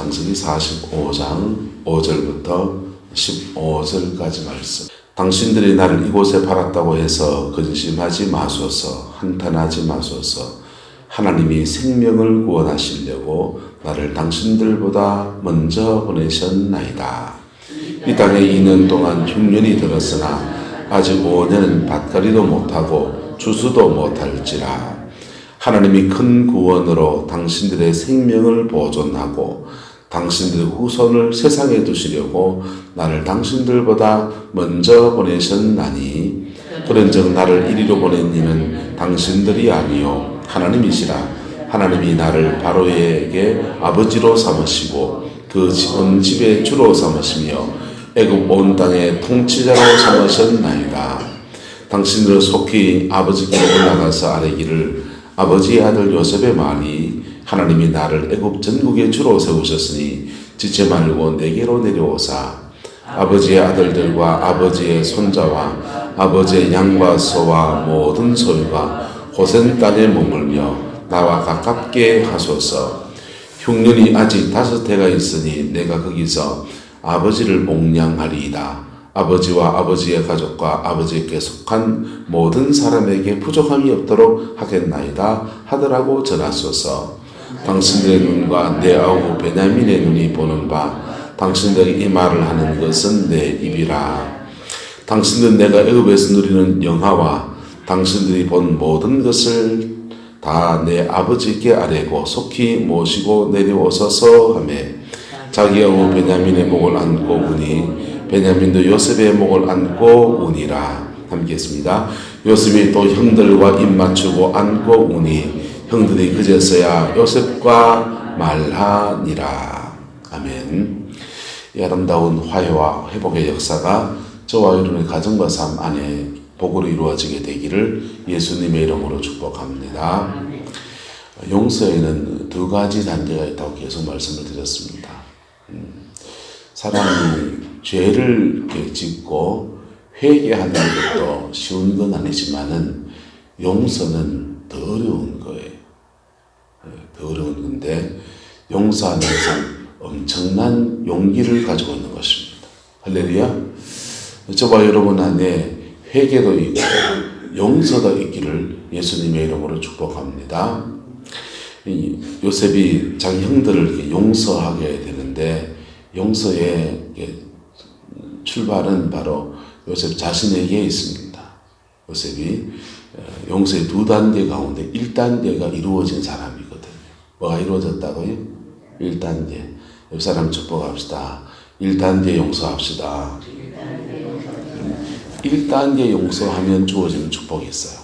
창세기 45장 5절부터 15절까지 말씀. 당신들이 나를 이곳에 팔았다고 해서 근심하지 마소서, 한탄하지 마소서. 하나님이 생명을 구원하시려고 나를 당신들보다 먼저 보내셨나이다. 이 땅에 2년 동안 흉년이 들었으나 아직 5년은 밭갈이도 못하고 추수도 못할지라. 하나님이 큰 구원으로 당신들의 생명을 보존하고 당신들의 후손을 세상에 두시려고 나를 당신들보다 먼저 보내셨나니, 그런즉 나를 이리로 보낸 이는 당신들이 아니요 하나님이시라. 하나님이 나를 바로에게 아버지로 삼으시고 그 온 집의 주로 삼으시며 애굽 온 땅의 통치자로 삼으셨나이다. 당신들은 속히 아버지께로 올라가서 아뢰기를, 아버지의 아들 요셉의 말이 하나님이 나를 애굽 전국의 주로 세우셨으니 지체 말고 내게로 내려오사 아버지의 아들들과 아버지의 손자와 아버지의 양과 소와 모든 소유가 고센 땅에 머물며 나와 가깝게 하소서. 흉년이 아직 5해가 있으니 내가 거기서 아버지를 몽냥하리이다. 아버지와 아버지의 가족과 아버지께 속한 모든 사람에게 부족함이 없도록 하겠나이다 하더라고 전하소서. 당신들의 눈과 내 아우 베냐민의 눈이 보는 바 당신들이 이 말을 하는 것은 내 입이라. 당신들은 내가 애굽에서 누리는 영화와 당신들이 본 모든 것을 다 내 아버지께 아뢰고 속히 모시고 내려오소서 하며 자기 아우 베냐민의 목을 안고 우니 베냐민도 요셉의 목을 안고 우니라. 함께 했습니다. 요셉이 또 형들과 입 맞추고 안고 우니 형들이 그제서야 요셉과 말하니라. 아멘. 이 아름다운 화해와 회복의 역사가 저와 여러분의 가정과 삶 안에 복으로 이루어지게 되기를 예수님의 이름으로 축복합니다. 용서에는 2가지 단계가 있다고 계속 말씀을 드렸습니다. 사람이 죄를 짓고 회개하는 것도 쉬운 건 아니지만은 용서는 더 어려운 거예요. 더 어려운 건데 용서하는 것은 엄청난 용기를 가지고 있는 것입니다. 할렐루야. 저와 여러분 안에 회개도 있고 용서도 있기를 예수님의 이름으로 축복합니다. 요셉이 자기 형들을 이렇게 용서하게 되는데 용서의 출발은 바로 요셉 자신에게 있습니다. 요셉이 용서의 2단계 가운데 1단계가 이루어진 사람이거든요. 뭐가 이루어졌다고요? 1단계. 옆 사람 축복합시다. 1단계 용서합시다. 1단계 용서하면 주어지는 축복이 있어요.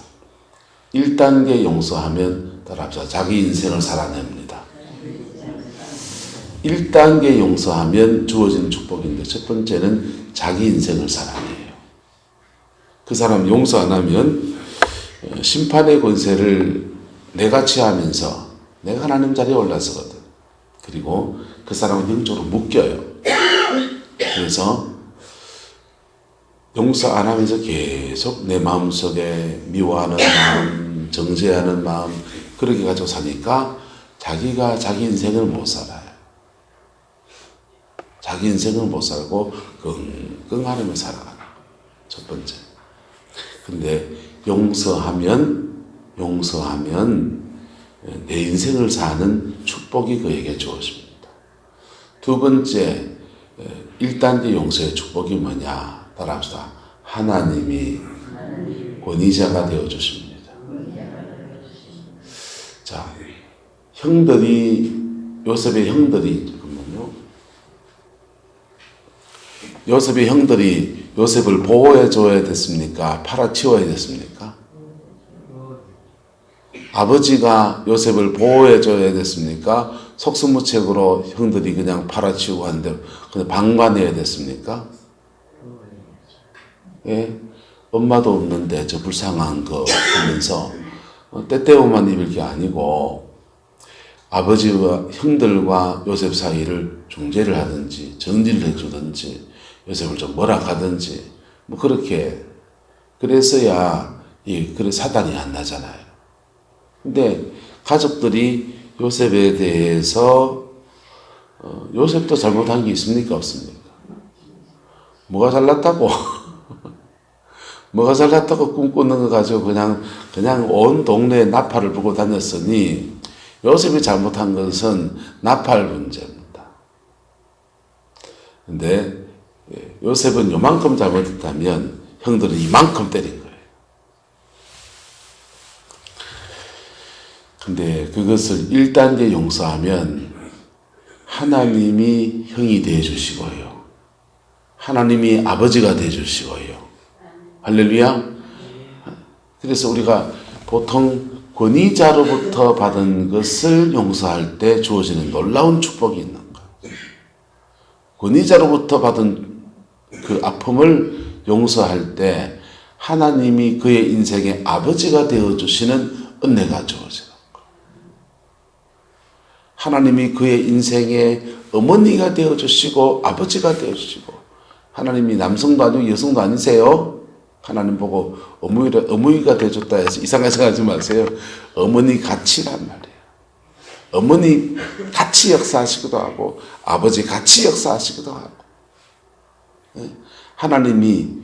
1단계 용서하면 따라합시다. 자기 인생을 살아냅니다. 1단계 용서하면 주어지는 축복인데 첫 번째는 자기 인생을 살아내요. 그 사람 용서 안 하면 심판의 권세를 내가 취하면서 내가 하나님 자리에 올라서거든. 그리고 그 사람은 영적으로 묶여요. 그래서 용서 안 하면서 계속 내 마음속에 미워하는 마음, 정죄하는 마음 그렇게 가지고 사니까 자기가 자기 인생을 못 살아요. 자기 인생을 못 살고 끙끙하면서 살아가는 거예요. 첫 번째. 근데 용서하면 내 인생을 사는 축복이 그에게 주어집니다. 2번째, 1단계 용서의 축복이 뭐냐? 따라합시다. 하나님이 권위자가 되어주십니다. 자, 요셉의 형들이 요셉을 보호해줘야 됐습니까? 팔아치워야 됐습니까? 아버지가 요셉을 보호해줘야 됐습니까? 속수무책으로 형들이 그냥 팔아치우고 하는데 그냥 방관해야 됐습니까? 예? 엄마도 없는데 저 불쌍한 거 하면서 때때고만 입을 게 아니고 아버지와 형들과 요셉 사이를 중재를 하든지 정리를 해주든지 요셉을 좀 뭐락하든지 뭐 그렇게 그래서야 그래 사단이 안 나잖아요. 근데 가족들이 요셉에 대해서 요셉도 잘못한 게 있습니까? 없습니까? 뭐가 잘났다고? 뭐가 잘났다고 꿈꾸는 거 가지고 그냥 온 동네에 나팔을 불고 다녔으니 요셉이 잘못한 것은 나팔 문제입니다. 근데 요셉은 요만큼 잘못했다면 형들은 이만큼 때린 거예요. 근데 그것을 1단계 용서하면 하나님이 형이 되어주시고요. 하나님이 아버지가 되어주시고요. 할렐루야. 그래서 우리가 보통 권위자로부터 받은 것을 용서할 때 주어지는 놀라운 축복이 있는 거예요. 권위자로부터 받은 그 아픔을 용서할 때 하나님이 그의 인생의 아버지가 되어주시는 은혜가 주어져요. 하나님이 그의 인생의 어머니가 되어주시고 아버지가 되어주시고, 하나님이 남성도 아니고 여성도 아니세요. 하나님 보고 어머니가 되어줬다 해서 이상하게 생각하지 마세요. 어머니 같이란 말이에요. 어머니 같이 역사하시기도 하고 아버지 같이 역사하시기도 하고. 하나님이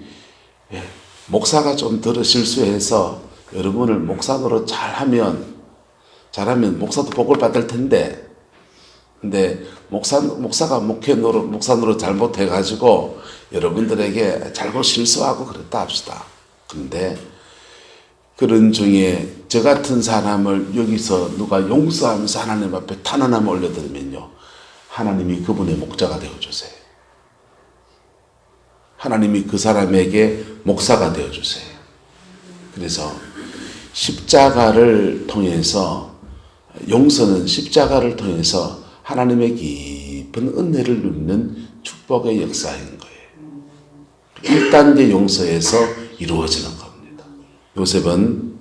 목사가 좀 덜 실수해서 여러분을 목사 노릇 잘하면 목사도 복을 받을 텐데, 근데 목사가 목사 노릇 잘못해가지고 여러분들에게 잘못 실수하고 그랬다 합시다. 근데 그런 중에 저 같은 사람을 여기서 누가 용서하면서 하나님 앞에 탄원함을 올려드리면요, 하나님이 그분의 목자가 되어주세요. 하나님이 그 사람에게 목사가 되어주세요. 그래서 십자가를 통해서, 용서는 십자가를 통해서 하나님의 깊은 은혜를 누리는 축복의 역사인 거예요. 1단계 용서에서 이루어지는 겁니다. 요셉은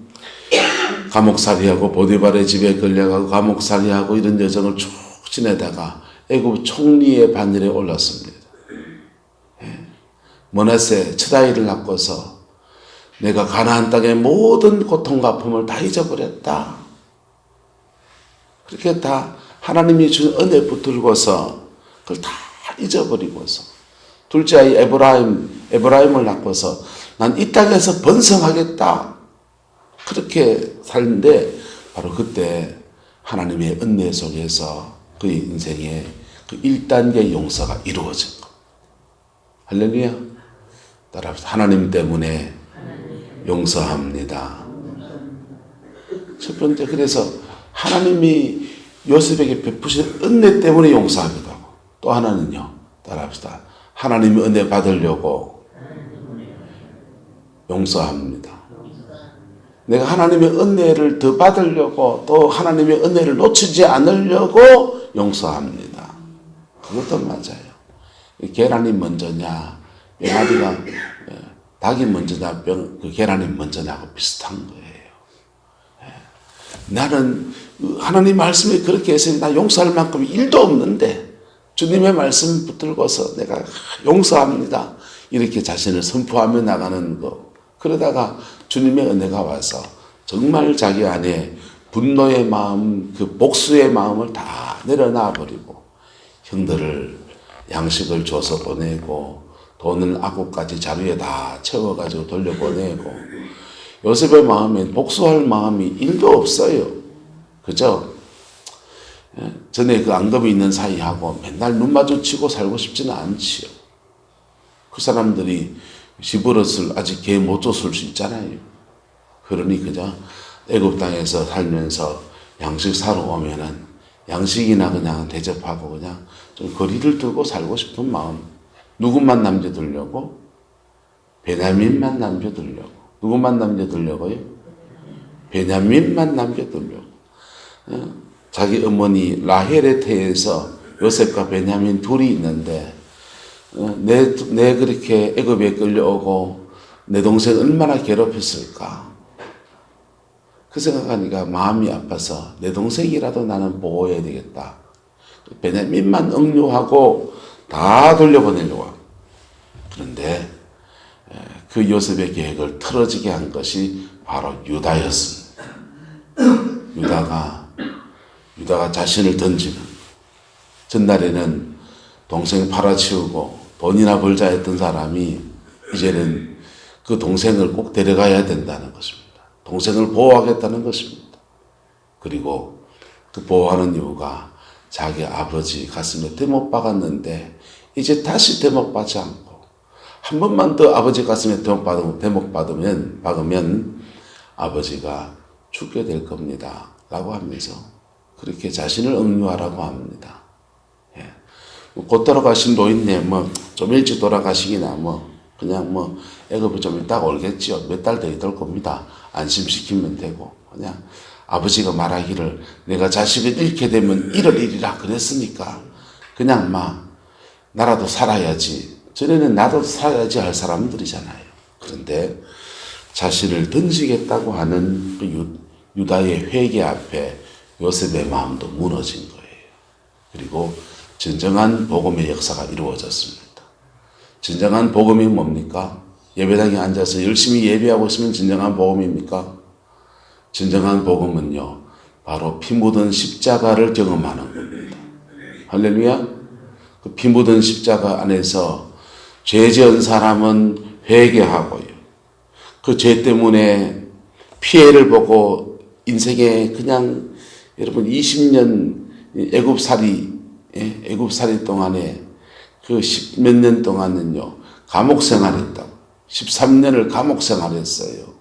감옥살이하고 보디발의 집에 끌려가고 감옥살이하고 이런 여정을 쭉 지내다가 애굽 총리의 반열에 올랐습니다. 므낫세 첫 아이를 낳고서 내가 가나안 땅의 모든 고통과 아픔을 다 잊어버렸다. 그렇게 다 하나님이 준 은혜 붙들고서 그걸 다 잊어버리고서 둘째 아이 에브라임을 낳고서 난 이 땅에서 번성하겠다. 그렇게 살는데 바로 그때 하나님의 은혜 속에서 그의 인생에 그 1단계 용서가 이루어진 것. 할렐루야. 따라합시다. 하나님 때문에 용서합니다. 첫 번째, 그래서 하나님이 요셉에게 베푸신 은혜 때문에 용서하기도 하고, 또 하나는요, 따라합시다. 하나님의 은혜 받으려고 용서합니다. 내가 하나님의 은혜를 더 받으려고, 또 하나님의 은혜를 놓치지 않으려고 용서합니다. 그것도 맞아요. 계란이 먼저냐, 병아리가 닭이 먼저냐, 그 계란이 먼저냐고 비슷한 거예요. 나는 하나님 말씀이 그렇게 해서 나 용서할 만큼 일도 없는데 주님의 말씀 붙들고서 내가 용서합니다. 이렇게 자신을 선포하며 나가는 거. 그러다가 주님의 은혜가 와서 정말 자기 안에 분노의 마음, 그 복수의 마음을 다 내려놔 버리고 형들을 양식을 줘서 보내고 돈을 아구까지 자루에 다 채워가지고 돌려보내고, 요셉의 마음엔 복수할 마음이 일도 없어요. 그죠? 전에 그 앙금이 있는 사이하고 맨날 눈 마주치고 살고 싶지는 않지요. 그 사람들이 시버릇을 아직 개 못 줬을 수 있잖아요. 그러니 그저 애굽 땅에서 살면서 양식 사러 오면은 양식이나 그냥 대접하고 그냥 좀 거리를 두고 살고 싶은 마음. 누구만 남겨두려고? 베냐민만 남겨두려고. 누구만 남겨두려고요? 베냐민만 남겨두려고. 자기 어머니 라헬의 태에서 요셉과 베냐민 둘이 있는데, 내 그렇게 애굽에 끌려오고 내 동생 얼마나 괴롭혔을까? 그 생각하니까 마음이 아파서 내 동생이라도 나는 보호해야 되겠다. 베냐민만 억류하고 다 돌려보내려고 하고. 그런데 그 요셉의 계획을 틀어지게 한 것이 바로 유다였습니다. 유다가 자신을 던지는, 전날에는 동생 팔아치우고 돈이나 벌자 했던 사람이 이제는 그 동생을 꼭 데려가야 된다는 것입니다. 동생을 보호하겠다는 것입니다. 그리고 그 보호하는 이유가 자기 아버지 가슴에 대못 박았는데 이제 다시 대못 받지 않고 한 번만 더 아버지 가슴에 대못 박으면 아버지가 죽게 될 겁니다. 라고 하면서 그렇게 자신을 억류하라고 합니다. 예. 곧 돌아가신 노인네 좀 일찍 돌아가시기나 그냥 애급을 좀 있다가 올겠지요. 몇 달 더 있을 겁니다. 안심시키면 되고 그냥 아버지가 말하기를 내가 자식을 잃게 되면 이럴 일이라 그랬으니까 그냥 나라도 살아야지. 전에는 나도 살아야지 할 사람들이잖아요. 그런데 자신을 던지겠다고 하는 그 유다의 회개 앞에 요셉의 마음도 무너진 거예요. 그리고 진정한 복음의 역사가 이루어졌습니다. 진정한 복음이 뭡니까? 예배당에 앉아서 열심히 예배하고 있으면 진정한 복음입니까? 진정한 복음은요, 바로 피 묻은 십자가를 경험하는 겁니다. 할렐루야? 그 피 묻은 십자가 안에서 죄 지은 사람은 회개하고요. 그 죄 때문에 피해를 보고 인생에 그냥 여러분 20년 애굽살이 동안에 그 10몇 년 동안은요, 감옥 생활했다고. 13년을 감옥 생활했어요.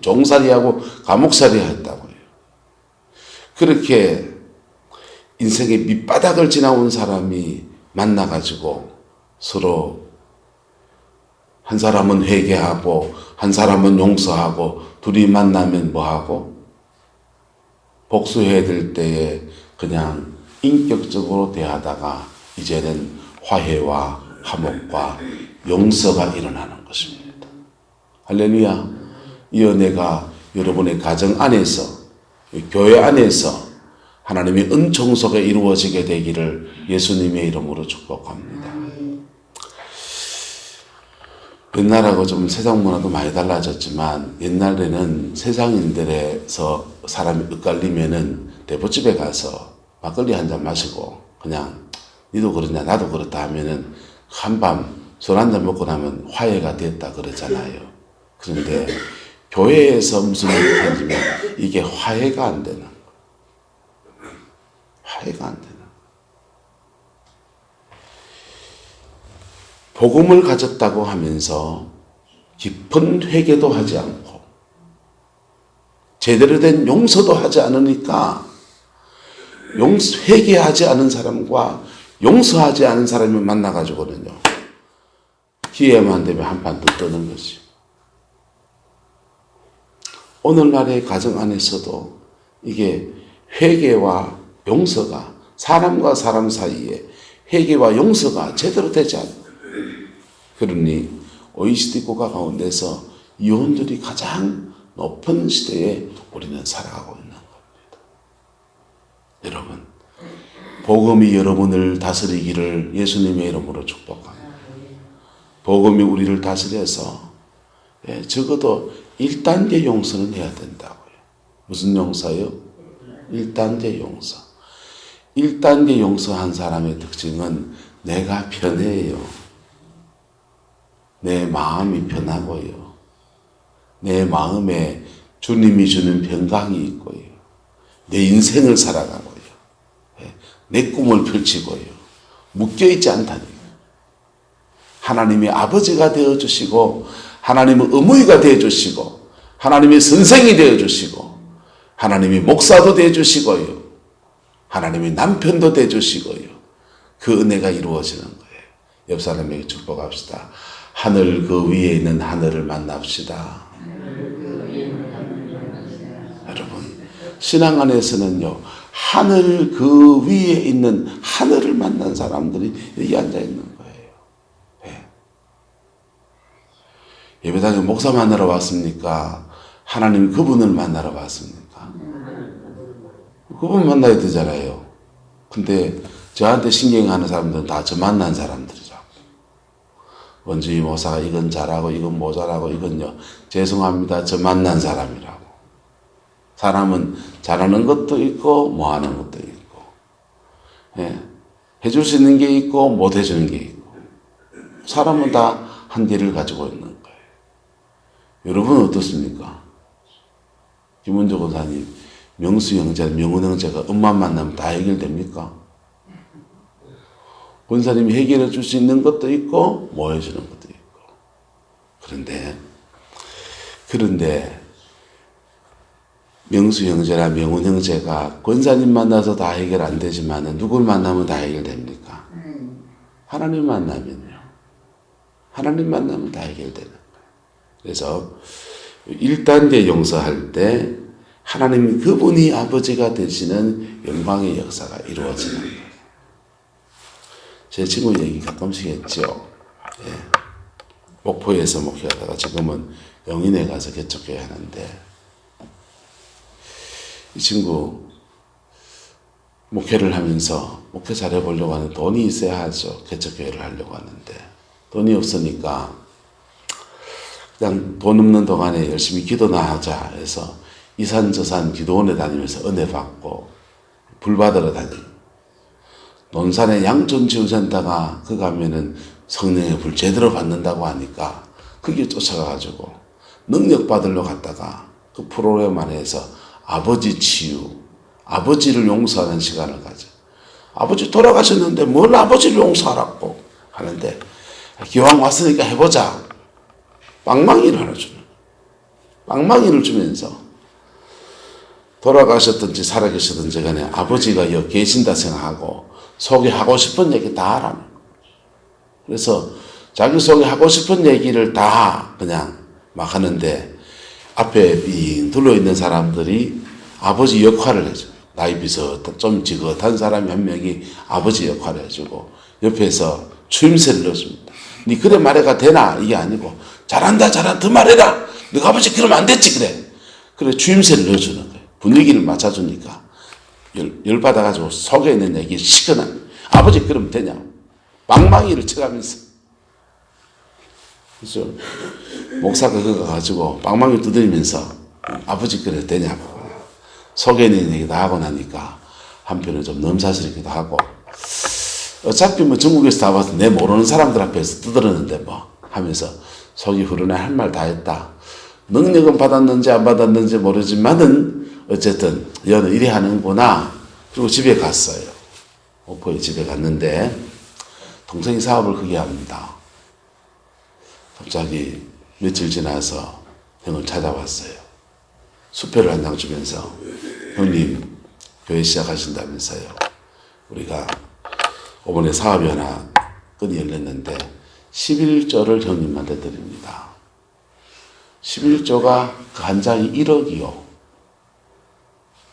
종살이하고 감옥살이 했다고요. 그렇게 인생의 밑바닥을 지나온 사람이 만나가지고 서로 한 사람은 회개하고 한 사람은 용서하고 둘이 만나면 뭐하고 복수해야 될 때에 그냥 인격적으로 대하다가 이제는 화해와 화목과 용서가 일어나는 것입니다. 할렐루야. 이 은혜가 여러분의 가정 안에서, 교회 안에서 하나님의 은총소가 이루어지게 되기를 예수님의 이름으로 축복합니다. 옛날하고 좀 세상 문화도 많이 달라졌지만 옛날에는 세상인들에서 사람이 엇갈리면은 대포집에 가서 막걸리 한 잔 마시고 그냥 니도 그러냐 나도 그렇다 하면은 한밤 술 한 잔 먹고 나면 화해가 됐다 그러잖아요. 그런데 교회에서 무슨 일이 생기면 이게 화해가 안 되는 거예요. 화해가 안 되는 거예요. 복음을 가졌다고 하면서 깊은 회개도 하지 않고 제대로 된 용서도 하지 않으니까 회개하지 않은 사람과 용서하지 않은 사람이 만나가지고는요, 기회만 되면 한판 더 뜨는 거지. 오늘날의 가정 안에서도 이게 회개와 용서가 사람과 사람 사이에 회개와 용서가 제대로 되지 않아요. 그러니 OECD 국가 가운데서 이혼율이 가장 높은 시대에 우리는 살아가고 있는 겁니다. 여러분, 복음이 여러분을 다스리기를 예수님의 이름으로 축복합니다. 복음이 우리를 다스려서 적어도 1단계 용서는 해야 된다고요. 무슨 용서요? 1단계 용서. 1단계 용서한 사람의 특징은 내가 편해요. 내 마음이 편하고요. 내 마음에 주님이 주는 평강이 있고요. 내 인생을 살아가고요. 내 꿈을 펼치고요. 묶여있지 않다니까요. 하나님의 아버지가 되어주시고 하나님의 어머니가 되어주시고 하나님의 선생이 되어주시고 하나님의 목사도 되어주시고요. 하나님의 남편도 되어주시고요. 그 은혜가 이루어지는 거예요. 옆 사람에게 축복합시다. 하늘 그 위에 있는 하늘을 만납시다. 여러분, 신앙 안에서는요, 하늘 그 위에 있는 하늘을 만난 사람들이 여기 앉아 있는 거예요. 네. 예배당에 목사 만나러 왔습니까? 하나님 그분을 만나러 왔습니까? 그분 만나야 되잖아요. 근데 저한테 신경하는 사람들은 다 저 만난 사람들이라고. 원주희 목사가 이건 잘하고 이건 모자라고 이건요, 죄송합니다. 저 만난 사람이라고. 사람은 잘하는 것도 있고 뭐하는 것도 있고. 예. 해줄 수 있는 게 있고 못 해주는 게 있고 사람은 다 한계를 가지고 있는 거예요. 여러분은 어떻습니까? 김은조 권사님, 명수 형제, 명훈 형제가 엄마 만나면 다 해결됩니까? 권사님이 해결해 줄 수 있는 것도 있고 못 해주는 것도 있고. 그런데 명수 형제나 명훈 형제가 권사님 만나서 다 해결 안 되지만 누굴 만나면 다 해결됩니까? 하나님 만나면요. 하나님 만나면 다 해결되는 거예요. 그래서 1단계 용서할 때 하나님 그분이 아버지가 되시는 영광의 역사가 이루어지는 거예요. 제 친구 얘기 가끔씩 했죠. 예. 목포에서 목회하다가 지금은 영인에 가서 개척교회 하는데 이 친구 목회를 하면서 목회 잘해보려고 하는 돈이 있어야 하죠. 개척교회를 하려고 하는데 돈이 없으니까 그냥 돈 없는 동안에 열심히 기도나 하자 해서 이산저산 기도원에 다니면서 은혜 받고 불 받으러 다니고 논산에 양촌지우센터가 그 가면은 성령의 불 제대로 받는다고 하니까 거기 쫓아가가지고 능력 받으러 갔다가 그 프로그램 안에서 아버지 치유, 아버지를 용서하는 시간을 가져. 아버지 돌아가셨는데 뭘 아버지를 용서하라고 하는데 기왕 왔으니까 해보자. 빵망이를 하나 주는 거예요. 빵망이를 주면서 돌아가셨든지 살아계시든지 간에 아버지가 여기 계신다 생각하고 소개하고 싶은 얘기 다 하라는 거예요. 그래서 자기 소개하고 싶은 얘기를 다 그냥 막 하는데 앞에 빙 둘러있는 사람들이 아버지 역할을 해줘요. 나이 비슷한 좀 지긋한 사람이 한 명이 아버지 역할을 해주고 옆에서 추임새를 넣어줍니다. 니 그래 말해가 되나? 이게 아니고 잘한다 더 말해라. 너가 아버지 그러면 안 됐지 그래 추임새를 넣어주는 거예요. 분위기를 맞춰주니까 열받아가지고 속에 있는 얘기 시원한 아버지 그러면 되냐? 방망이를 쳐가면서 그래서 목사가 그거 가지고 방망이 두드리면서 아버지 그래 되냐고 속에 있는 얘기 다 하고 나니까 한편은 좀 넘사스럽기도 하고 어차피 뭐 전국에서 다 와서 내 모르는 사람들 앞에서 두드렸는데 뭐 하면서 속이 후련해 할 말 다 했다. 능력은 받았는지 안 받았는지 모르지만은 어쨌든 여는 이래 하는구나. 그리고 집에 갔어요. 목포에 집에 갔는데 동생이 사업을 크게 합니다. 갑자기 며칠 지나서 형을 찾아왔어요. 수표를 한 장 주면서 형님 교회 시작하신다면서요. 우리가 이번에 사업이 하나 끈이 열렸는데 11조를 형님한테 드립니다. 11조가 그 한 장이 1억이요.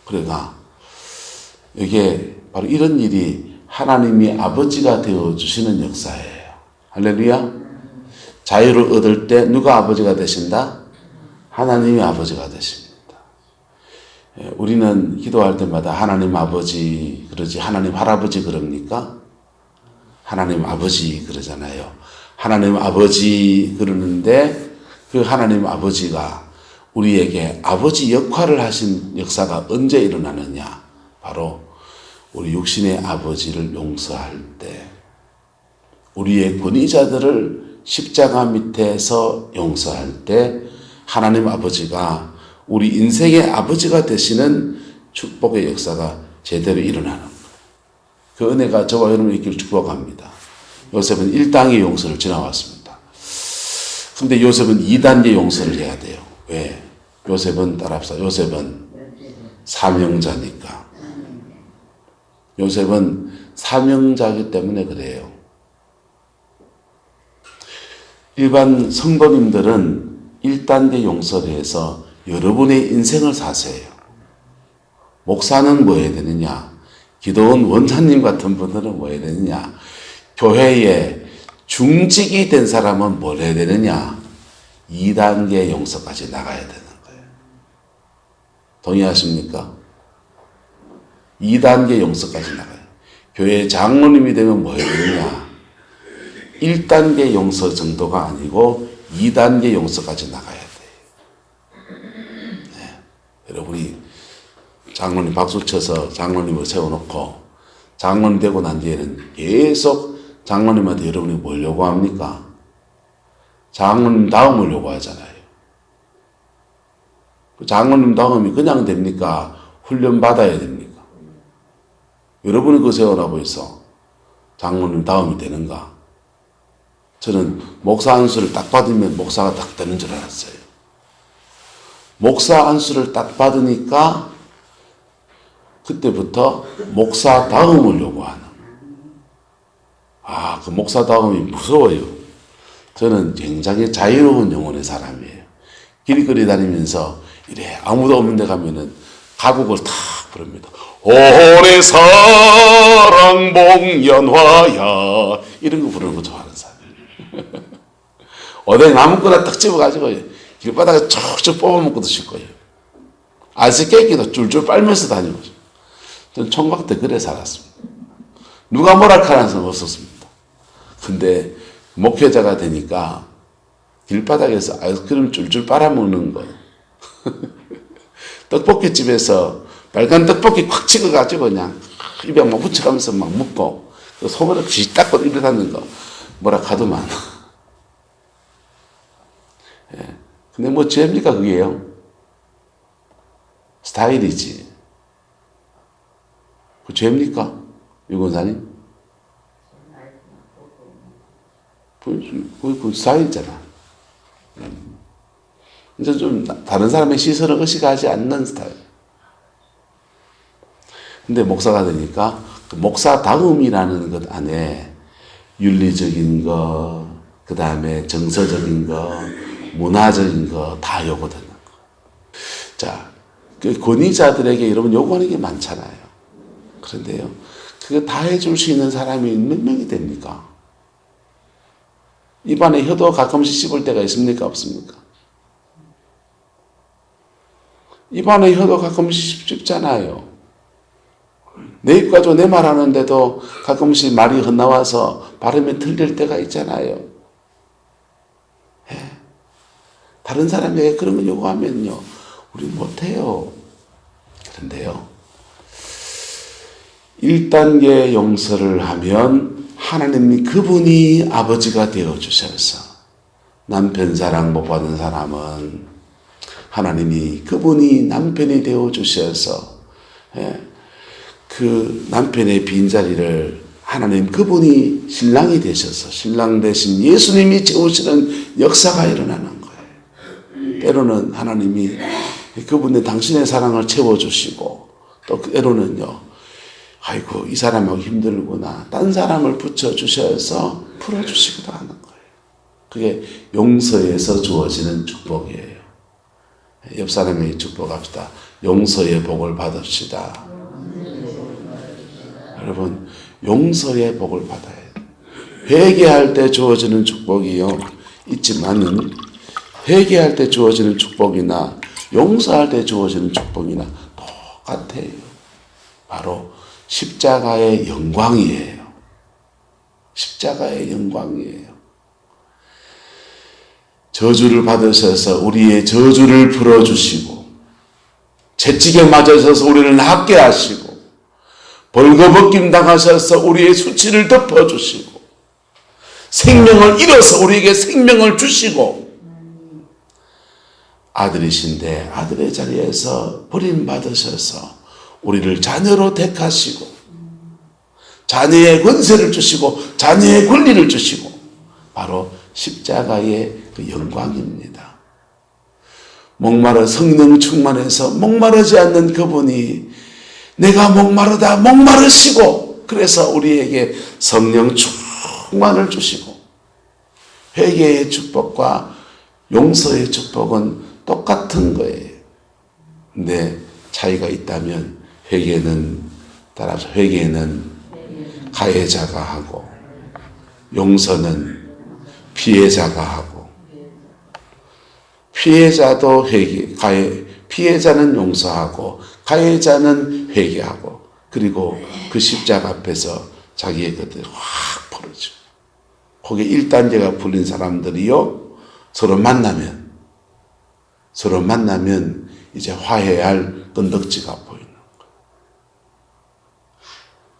그러니까 이게 바로 이런 일이 하나님이 아버지가 되어주시는 역사예요. 할렐루야. 자유를 얻을 때 누가 아버지가 되신다? 하나님이 아버지가 되십니다. 우리는 기도할 때마다 하나님 아버지 그러지 하나님 할아버지 그럽니까? 하나님 아버지 그러잖아요. 하나님 아버지 그러는데 그 하나님 아버지가 우리에게 아버지 역할을 하신 역사가 언제 일어나느냐? 바로 우리 육신의 아버지를 용서할 때 우리의 권위자들을 십자가 밑에서 용서할 때 하나님 아버지가 우리 인생의 아버지가 되시는 축복의 역사가 제대로 일어나는 거예요. 그 은혜가 저와 여러분의 있기를 축복합니다. 요셉은 1단계 용서를 지나왔습니다. 근데 요셉은 2단계 용서를 해야 돼요. 왜? 요셉은 따라합시다. 요셉은 사명자니까. 요셉은 사명자이기 때문에 그래요. 일반 성도님들은 1단계 용서를 해서 여러분의 인생을 사세요. 목사는 뭐 해야 되느냐? 기도원 원장님 같은 분들은 뭐 해야 되느냐? 교회에 중직이 된 사람은 뭘 해야 되느냐? 2단계 용서까지 나가야 되는 거예요. 동의하십니까? 2단계 용서까지 나가요. 교회 장로님이 되면 뭐 해야 되느냐? 1단계 용서 정도가 아니고 2단계 용서까지 나가야 돼요. 네. 여러분이 장로님 박수 쳐서 장로님을 세워놓고 장로님 되고 난 뒤에는 계속 장로님한테 여러분이 뭘 요구합니까? 장로님 다음을 요구하잖아요. 장로님 다음이 그냥 됩니까? 훈련 받아야 됩니까? 여러분이 그 세월하고 있어. 장로님 다음이 되는가? 저는 목사 안수를 딱 받으면 목사가 딱 되는 줄 알았어요. 목사 안수를 딱 받으니까 그때부터 목사 다음을 요구하는. 그 목사 다음이 무서워요. 저는 굉장히 자유로운 영혼의 사람이에요. 길거리 다니면서 이래 아무도 없는 데 가면은 가곡을 탁 부릅니다. 오래 사랑 복연화야 이런 거 부르는 거 좋아하는 사람이에요. 어디 아무거나 딱 집어가지고 길바닥에 쭉 뽑아먹고 드실 거예요. 아이스케이크도 줄줄 빨면서 다니고. 저는 총각 때 그래 살았습니다. 누가 뭐라 하는 사람 없었습니다. 근데 목회자가 되니까 길바닥에서 아이스크림 줄줄 빨아먹는 거. 떡볶이집에서 빨간 떡볶이 콱 찍어가지고 그냥 입에 막 붙여가면서 막 먹고 손으로 쥐 닦고 입에 닿는 거 뭐라 하더만. 예. 근데 뭐 죄입니까 그게요? 스타일이지. 그 죄입니까? 유권사님? 그 스타일이잖아. 이제 좀 다른 사람의 시선을 의식하지 않는 스타일. 근데 목사가 되니까 그 목사다움이라는 것 안에 윤리적인 거, 그 다음에 정서적인 거, 문화적인 거 다 요구되는 거. 자, 그 권위자들에게 여러분 요구하는 게 많잖아요. 그런데요, 그거 다 해줄 수 있는 사람이 몇 명이 됩니까? 입안에 혀도 가끔씩 씹을 때가 있습니까? 없습니까? 입안에 혀도 가끔씩 씹잖아요. 내 입 가지고 내 말 하는데도 가끔씩 말이 헛나와서 발음이 틀릴 때가 있잖아요. 예. 다른 사람에게 그런 거 요구하면요, 우리 못해요. 그런데요, 1단계 용서를 하면 하나님이 그분이 아버지가 되어주셔서 남편 사랑 못 받은 사람은 하나님이 그분이 남편이 되어주셔서 그 남편의 빈자리를 하나님 그분이 신랑이 되셔서 신랑 대신 예수님이 채우시는 역사가 일어나는 거예요. 때로는 하나님이 그분의 당신의 사랑을 채워주시고 또 때로는요, 아이고 이 사람하고 힘들구나 딴 사람을 붙여주셔서 풀어주시기도 하는 거예요. 그게 용서에서 주어지는 축복이에요. 옆 사람에게 축복합시다. 용서의 복을 받읍시다. 여러분, 용서의 복을 받아야 돼요. 회개할 때 주어지는 축복이요 있지만은 회개할 때 주어지는 축복이나 용서할 때 주어지는 축복이나 똑같아요. 바로 십자가의 영광이에요. 십자가의 영광이에요. 저주를 받으셔서 우리의 저주를 풀어주시고 채찍에 맞으셔서 우리를 낫게 하시고 벌거벗김 당하셔서 우리의 수치를 덮어주시고 생명을 잃어서 우리에게 생명을 주시고 아들이신데 아들의 자리에서 버림받으셔서 우리를 자녀로 택하시고 자녀의 권세를 주시고 자녀의 권리를 주시고 바로 십자가의 그 영광입니다. 목마르 성령 충만해서 목마르지 않는 그분이 내가 목마르다 목마르시고 그래서 우리에게 성령 충만을 주시고 회개의 축복과 용서의 축복은 똑같은 거예요. 근데 차이가 있다면 따라서 회개는 가해자가 하고 용서는 피해자가 하고 피해자도 피해자는 용서하고 가해자는 회개하고 그리고 그 십자가 앞에서 자기의 것들을 확 풀어주고 거기에 1단계가 풀린 사람들이요 서로 만나면 이제 화해할 건덕지가 보이는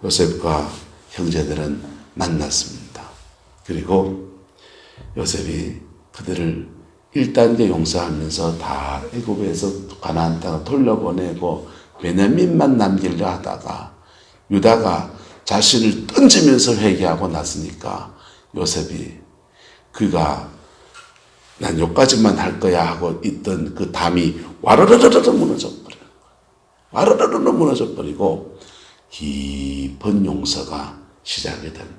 거예요. 요셉과 형제들은 만났습니다. 그리고 요셉이 그들을 1단계 용서하면서 다 애굽에서 가나안 땅을 돌려보내고 베냐민만 남기려 하다가 유다가 자신을 던지면서 회개하고 났으니까 요셉이 그가 난 여기까지만 할 거야 하고 있던 그 담이 와르르르르 무너져버려요. 와르르르르 무너져버리고 깊은 용서가 시작이 됩니다.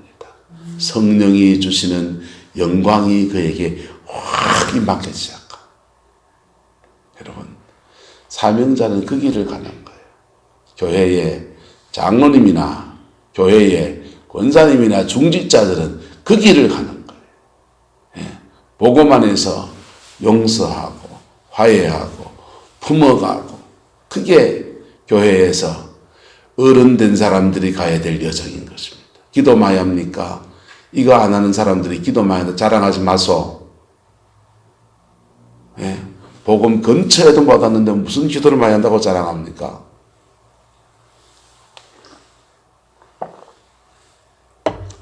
성령이 주시는 영광이 그에게 확 임하기 시작합니다. 여러분, 사명자는 그 길을 가는 거예요. 교회의 장로님이나 교회의 권사님이나 중직자들은 그 길을 가는 거예요. 예. 복음 안에서 용서하고 화해하고 품어가고 그게 교회에서 어른된 사람들이 가야 될 여정인 것입니다. 기도 많이 합니까? 이거 안 하는 사람들이 기도 많이 한다 자랑하지 마소. 예. 복음 근처에도 못 왔는데 무슨 기도를 많이 한다고 자랑합니까?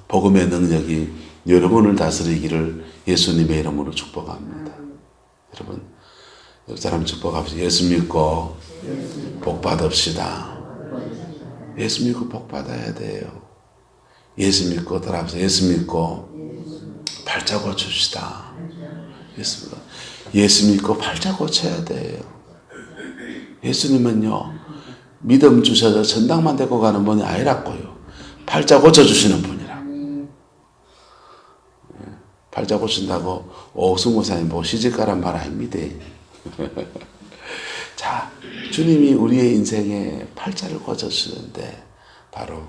복음의 능력이 여러분을 다스리기를 예수님의 이름으로 축복합니다. 여러분, 여러 사람 축복합시다. 예수 믿고 복 받읍시다. 예수 믿고 복 받아야 돼요. 예수 믿고 따라합시다. 예수 믿고 팔자 고칩시다. 예수 믿고 팔자 고쳐야 돼요. 예수님은요, 믿음 주셔서 전당만 데리고 가는 분이 아니라고요. 팔자 고쳐주시는 분이라고. 팔자 고친다고 오수 목사님 보고 시집가란 말 아닙니다. 자, 주님이 우리의 인생에 팔자를 고쳐주시는데 바로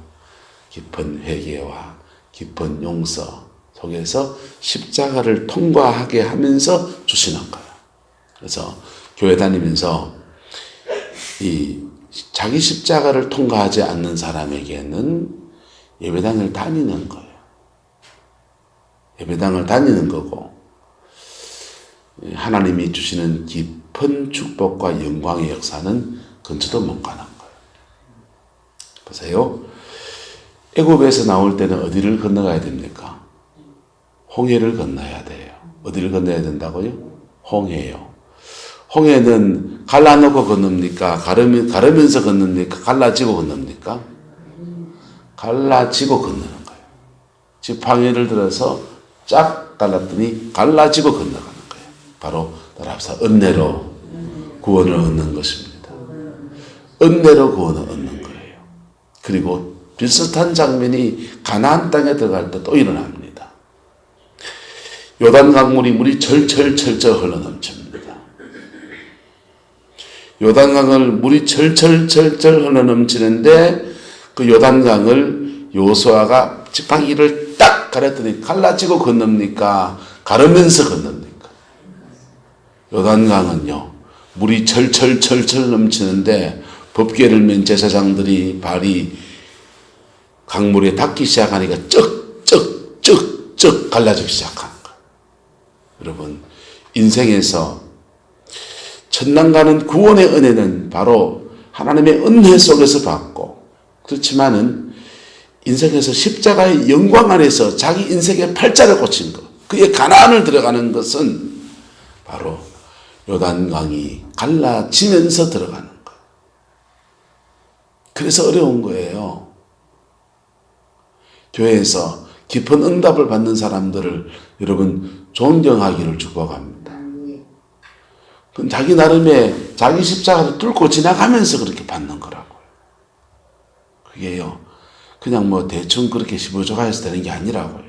깊은 회개와 깊은 용서 속에서 십자가를 통과하게 하면서 주시는 거예요. 그래서 교회 다니면서 이 자기 십자가를 통과하지 않는 사람에게는 예배당을 다니는 거예요. 예배당을 다니는 거고 하나님이 주시는 깊은 축복과 영광의 역사는 근처도 못 가는 거예요. 보세요. 애굽에서 나올 때는 어디를 건너가야 됩니까? 홍해를 건너야 돼요. 어디를 건너야 된다고요? 홍해요. 홍해는 갈라놓고 건넙니까? 가르면서 건넙니까? 갈라지고 건넙니까? 갈라지고 건너는 거예요. 지팡이를 들어서 쫙 갈랐더니 갈라지고 건너가는 거예요. 바로 따라합시다. 은혜로 구원을 얻는 것입니다. 은혜로 구원을 얻는 거예요. 그리고 비슷한 장면이 가나안 땅에 들어갈 때 또 일어납니다. 요단 강물이 물이 철철철철 흘러넘칩니다. 요단강을 물이 철철철철 흘러넘치는데 그 요단강을 요수아가 지팡이를 딱 가렸더니 갈라지고 건넙니까? 가르면서 건넙니까? 요단강은요, 물이 철철철철 넘치는데 법궤를 맨 제사장들이 발이 강물에 닿기 시작하니까 쩍쩍쩍쩍 갈라지기 시작하는 거예요. 여러분, 인생에서 천당 가는 구원의 은혜는 바로 하나님의 은혜 속에서 받고, 그렇지만은 인생에서 십자가의 영광 안에서 자기 인생의 팔자를 고친 것, 그의 가나안을 들어가는 것은 바로 요단강이 갈라지면서 들어가는 거예요. 그래서 어려운 거예요. 교회에서 깊은 응답을 받는 사람들을 여러분 존경하기를 축복합니다. 그건 자기 나름의 자기 십자가를 뚫고 지나가면서 그렇게 받는 거라고요. 그게요, 그냥 뭐 대충 그렇게 15조가 해서 되는 게 아니라고요.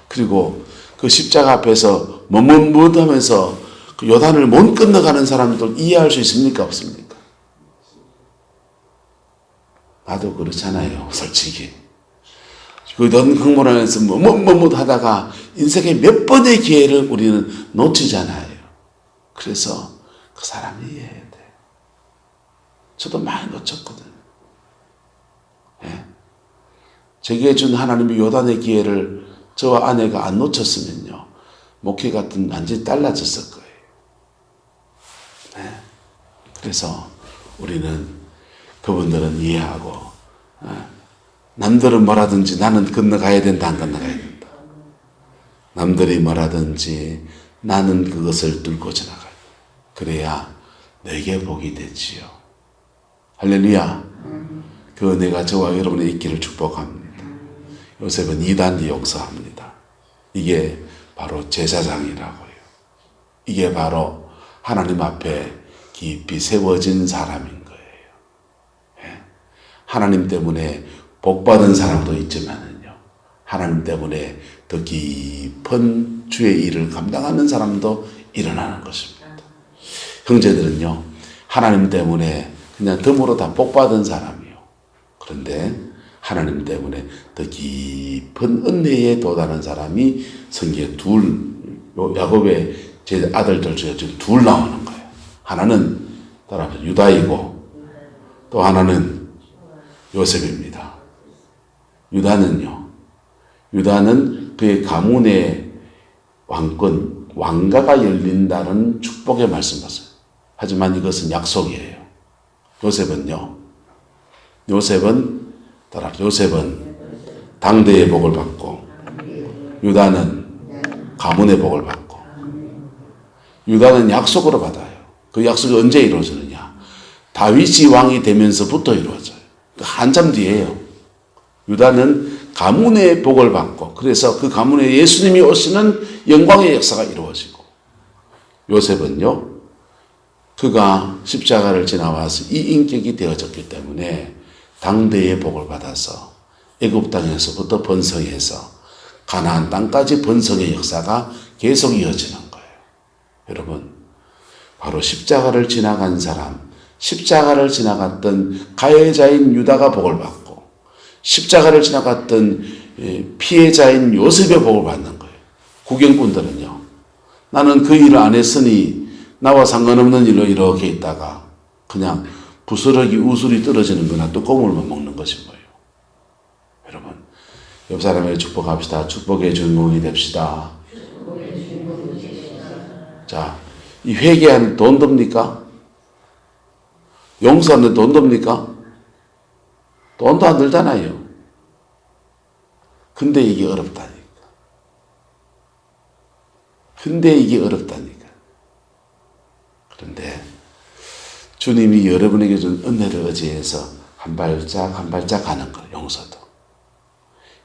그리고 그 십자가 앞에서 머뭇머뭇하면서 그 요단을 못 건너가는 사람들 이해할 수 있습니까? 없습니까? 나도 그렇잖아요, 솔직히. 그 강물 안에서 머뭇머뭇하다가 인생의 몇 번의 기회를 우리는 놓치잖아요. 그래서 그 사람이 이해해야 돼요. 저도 많이 놓쳤거든요. 예? 제게 준 하나님의 요단의 기회를 저와 아내가 안 놓쳤으면요, 목회 같은 완전히 달라졌을 거예요. 예? 그래서 우리는 그분들은 이해하고 남들은 뭐라든지 나는 건너가야 된다, 안 건너가야 된다. 남들이 뭐라든지 나는 그것을 뚫고 지나가야. 그래야 내게 복이 되지요. 할렐루야. 그 은혜가 저와 여러분의 있기를 축복합니다. 요셉은 이단이 용서합니다. 이게 바로 제사장이라고요. 이게 바로 하나님 앞에 깊이 세워진 사람인 거예요. 하나님 때문에 복받은 사람도 있지만은요, 하나님 때문에 더 깊은 주의 일을 감당하는 사람도 일어나는 것입니다. 형제들은요, 하나님 때문에 그냥 덤으로 다 복받은 사람이요. 그런데 하나님 때문에 더 깊은 은혜에 도달한 사람이 성경에 야곱의 제 아들들 중에 지금 둘 나오는 거예요. 하나는 따라서 유다이고 또 하나는 요셉입니다. 유다는 그의 가문의 왕가가 열린다는 축복의 말씀이었어요. 하지만 이것은 약속이에요. 요셉은 당대의 복을 받고 유다는 가문의 복을 받고 유다는 약속으로 받아요. 그 약속이 언제 이루어지느냐? 다윗이 왕이 되면서부터 이루어져요. 한참 뒤에요. 유다는 가문의 복을 받고 그래서 그 가문에 예수님이 오시는 영광의 역사가 이루어지고 요셉은요. 그가 십자가를 지나와서 이 인격이 되어졌기 때문에 당대의 복을 받아서 애굽 땅에서부터 번성해서 가나안 땅까지 번성의 역사가 계속 이어지는 거예요. 여러분, 바로 십자가를 지나간 사람, 십자가를 지나갔던 가해자인 유다가 복을 받고 십자가를 지나갔던 피해자인 요셉의 복을 받는 거예요. 구경꾼들은요. 나는 그 일을 안 했으니 나와 상관없는 일로 이렇게 있다가 그냥 부스러기 우술이 떨어지는 거나 뚜껑물만 먹는 것이 뭐예요. 여러분, 옆 사람에게 축복합시다. 축복의 주인공이 됩시다. 자, 이 회개하는 돈 듭니까? 용서하는 돈 듭니까? 돈도 안 들잖아요. 근데 이게 어렵다니까. 그런데 주님이 여러분에게 준 은혜를 의지해서 한 발짝 한 발짝 가는 거예요. 용서도.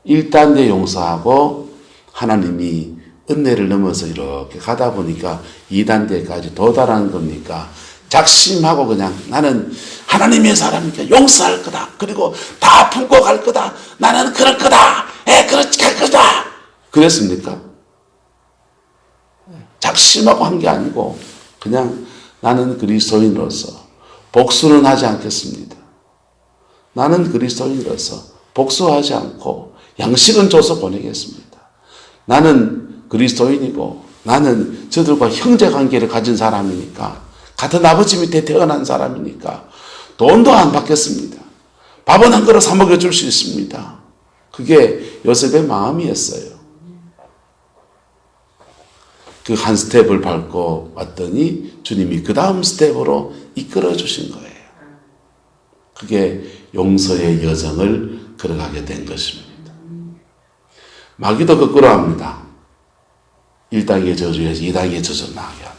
1단계 용서하고 하나님이 은혜를 넘어서 이렇게 가다 보니까 2단계까지 도달하는 겁니까? 작심하고 그냥 나는 하나님의 사람이니까 용서할 거다. 그리고 다 품고 갈 거다. 나는 그럴 거다. 그렇게 할 거다. 그랬습니까? 작심하고 한 게 아니고 그냥 나는 그리스도인으로서 복수는 하지 않겠습니다. 나는 그리스도인으로서 복수하지 않고 양식은 줘서 보내겠습니다. 나는 그리스도인이고 나는 저들과 형제관계를 가진 사람이니까 같은 아버지 밑에 태어난 사람이니까 돈도 안 받겠습니다. 밥은 한 그릇 사 먹여줄 수 있습니다. 그게 요셉의 마음이었어요. 그 한 스텝을 밟고 왔더니 주님이 그 다음 스텝으로 이끌어 주신 거예요. 그게 용서의 여정을 걸어가게 된 것입니다. 마귀도 거꾸로 합니다. 1단계 저주에서 2단계 저주 나게 합니다.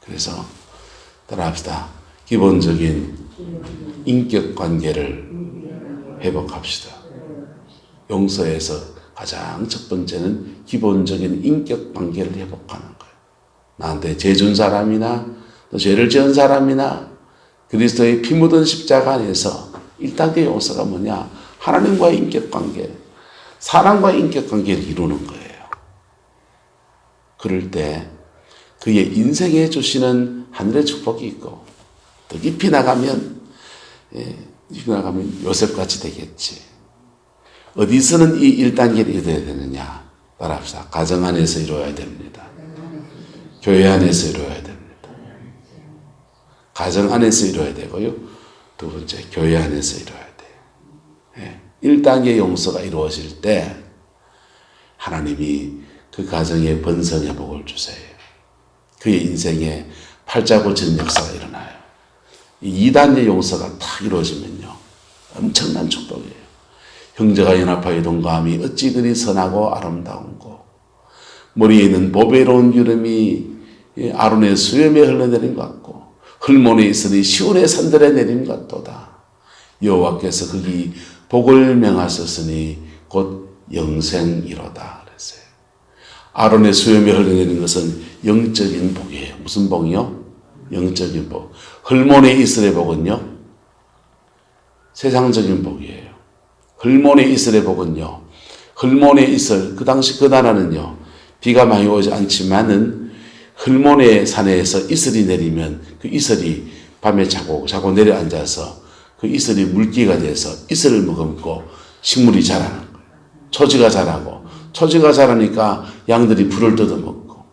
그래서 따라합시다. 기본적인 인격 관계를 회복합시다. 용서에서 가장 첫 번째는 기본적인 인격 관계를 회복하는 거예요. 나한테 죄 준 사람이나 또 죄를 지은 사람이나 그리스도의 피 묻은 십자가 안에서 1단계 용서가 뭐냐? 하나님과의 인격 관계, 사람과의 인격 관계를 이루는 거예요. 그럴 때 그의 인생에 주시는 하늘의 축복이 있고 더 깊이 나가면 요셉같이 되겠지. 어디서는 이 1단계를 이루어야 되느냐? 따라합시다. 가정 안에서 이루어야 됩니다. 교회 안에서 이루어야 됩니다. 가정 안에서 이루어야 되고요. 두 번째, 교회 안에서 이루어야 돼요. 1단계 용서가 이루어질 때 하나님이 그 가정에 번성의 복을 주세요. 그의 인생에 팔자 고치는 역사가 일어나요. 이 2단의 용서가 딱 이루어지면요, 엄청난 축복이에요. 형제가 연합하여 동거함이 어찌 그리 선하고 아름다운고, 머리에 있는 보배로운 기름이 아론의 수염에 흘러내린 것 같고, 헐몬에 있으니 시온의 산들에 내린 것 같도다. 여호와께서 거기 복을 명하셨으니 곧 영생이로다 그랬어요. 아론의 수염에 흘러내린 것은 영적인 복이에요. 무슨 복이요? 영적인 복. 헐몬의 이슬의 복은요, 세상적인 복이에요. 헐몬의 이슬의 복은요, 헐몬의 이슬, 그 당시 그 나라는요, 비가 많이 오지 않지만은 헐몬의 산에서 이슬이 내리면 그 이슬이 밤에 자고 내려앉아서 그 이슬이 물기가 돼서 이슬을 머금고 식물이 자라는 거예요. 초지가 자라고, 초지가 자라니까 양들이 풀을 뜯어먹고,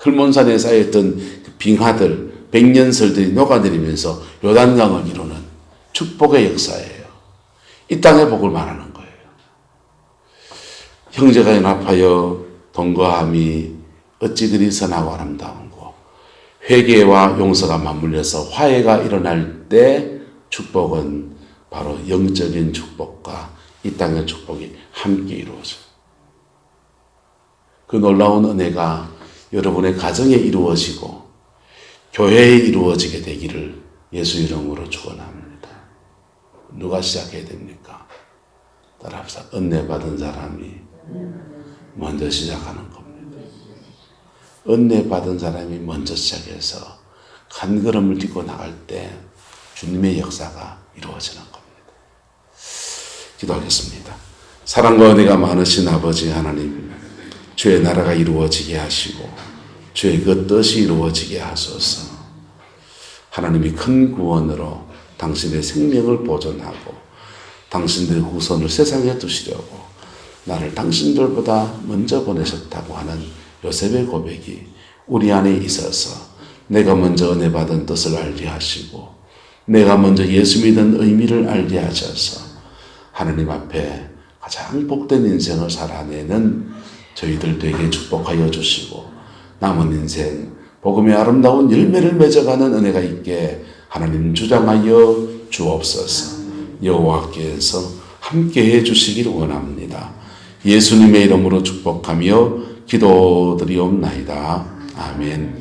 헐몬산에 쌓였던 그 빙하들, 백년설들이 녹아내리면서 요단강을 이루는 축복의 역사예요. 이 땅의 복을 말하는 거예요. 형제가 연합하여 동거함이 어찌 그리 선하고 아름다운고, 회개와 용서가 맞물려서 화해가 일어날 때 축복은 바로 영적인 축복과 이 땅의 축복이 함께 이루어져요. 그 놀라운 은혜가 여러분의 가정에 이루어지고 교회에 이루어지게 되기를 예수 이름으로 축원합니다. 누가 시작해야 됩니까? 따라합시다. 은혜 받은 사람이 먼저 시작하는 겁니다. 은혜 받은 사람이 먼저 시작해서 한 걸음을 딛고 나갈 때 주님의 역사가 이루어지는 겁니다. 기도하겠습니다. 사랑과 은혜가 많으신 아버지 하나님, 주의 나라가 이루어지게 하시고 주의 그 뜻이 이루어지게 하소서. 하나님이 큰 구원으로 당신의 생명을 보존하고 당신들의 후손을 세상에 두시려고 나를 당신들보다 먼저 보내셨다고 하는 요셉의 고백이 우리 안에 있어서 내가 먼저 은혜 받은 뜻을 알게 하시고 내가 먼저 예수 믿은 의미를 알게 하셔서 하나님 앞에 가장 복된 인생을 살아내는 저희들 되게 축복하여 주시고 남은 인생 복음의 아름다운 열매를 맺어가는 은혜가 있게 하나님 주장하여 주옵소서. 여호와께서 함께해 주시기를 원합니다. 예수님의 이름으로 축복하며 기도드리옵나이다. 아멘.